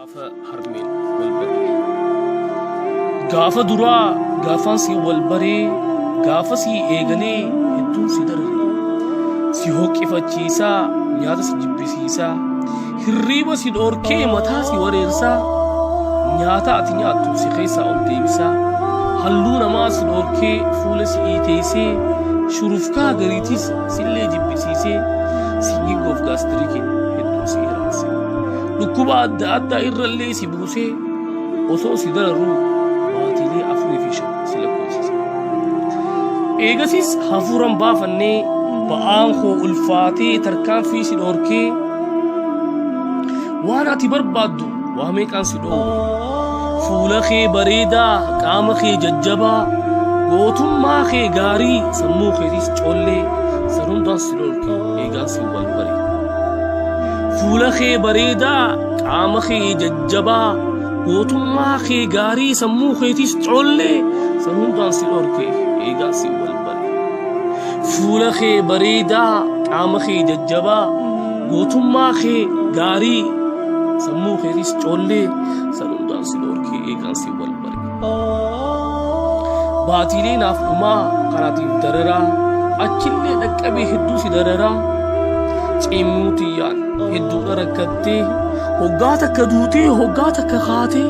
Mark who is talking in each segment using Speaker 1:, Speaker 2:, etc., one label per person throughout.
Speaker 1: gaafa harmeen wal baree gaafa duraa gaafaan si wal baree gaafa si eegalee hedduun si dararee si hoqqifachiisaa nyaata si jibbisiisaa hirriiba si dhoorkee mataa si wareersaa nyaata ati nyaattu si keessaa ol deebisaa halluu namaa si dhoorkee fuula si iiteessee shurufkaa gariitis sillee jibbisiisee sinyingoof gaastirikiin hedduun si hiraasee dhukkuba adda addaa irrallee si buusee osoo si dararuu baatiilee 4 fi 5 si lakkoofsise. Eegasiis hafuuran baafannee ba'aan koo ulfaatee tarkaanfii si dhoorkee waan ati barbaaddu waa meeqaan si dhoowwe fuula kee bareedaa qaama kee jajjabaa gootummaa kee gaarii sammuu keetis collee san hundaan si dhoorke eegaan si wal bare fuula kee bareedaa qaama kee jajjabaa gootummaa kee gaarii sammuu keetis collee san hundaan si dhoorke eegaan si wal bare fuula kee bareedaa qaama kee jajjabaa gootummaa kee gaarii sammuu keetis collee san hundaan si dhoorke eegaan si wal bare baatiilee naaf dhumaa kanaatiif dararaa achillee dhaqqabee hedduu si dararaa cimuutiyyaan hedduudha rakkattee hoggaa takka duutee hoggaa takka kaatee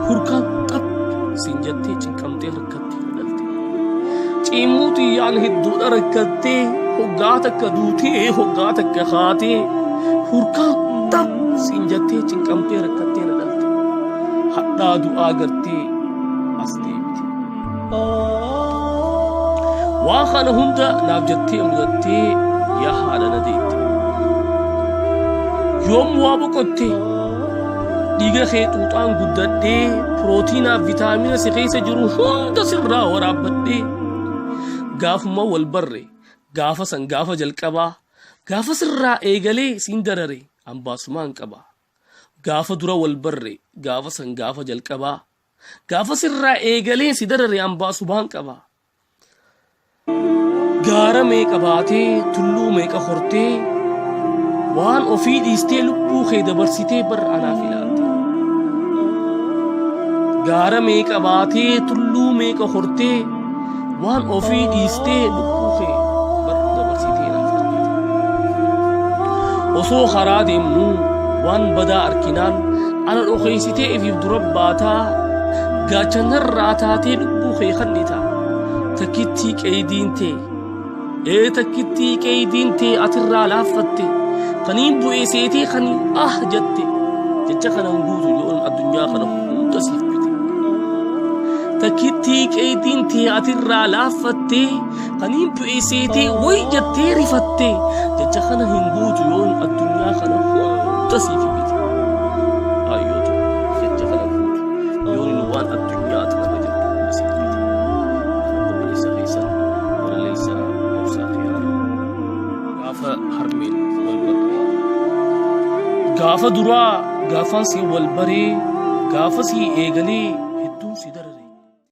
Speaker 1: hurkaan xap siin jettee cinqamtee rakkattee dhalte cimuutiyyaan hedduudha rakkattee hoggaa takka duutee hoggaa takka kaatee hurkaan xap siin jettee cinqamtee rakkattee dhalte hadhaa du'aa gartee as deebite waan kana hunda naaf jettee mudattee yaa haadha na deette yoom waa boqotte dhiiga kee xuuxaan guddadhee pirootiinaa viitaamina si keessa jiru hunda sirraa waraabbadhee gaafuma wal barre gaafa san gaafa jalqabaa gaafa sirraa eegalee siin darare ambaasumaan qaba gaafa dura wal barre gaafa san gaafa jalqabaa gaafa sirraa eegalee si darare ambaasumaan qaba gaara meeqa baatee tulluu meeqa hortee waan ofii dhiistee lubbuu kee dabarsitee bara anaaf ilaalte gaara meeqa baatee tulluu meeqa hortee waan ofii dhiistee lubbuu kee bara dabarsitee naaf ilaalte osoo karaa deemnuu waan badaa arkinaan ana dhokeessitee ifiif dura baataa gaachanarraa taatee lubbuu kee kannita takkittii qeeydiintee takkittii qeeydiintee atirraa laaffatte kaniin bu'ee seetee kaniin jette jecha kanan guutu yoon addunyaa kana hunda siif bite takkittii qeeydiintee atirraa laaffatte kaniin bu'ee seetee way jettee rifatte jecha kana hin guutu yoon addunyaa kana hunda siif bite ayyootu jecha kana guutu yoon waan addunyaa tana jettu hunda siif bite obboleessa keessan waraleessa obsaa khiyaara gaafa harmeen wal barre gaafa duraa gaafaan si wal baree gaafa si eegalee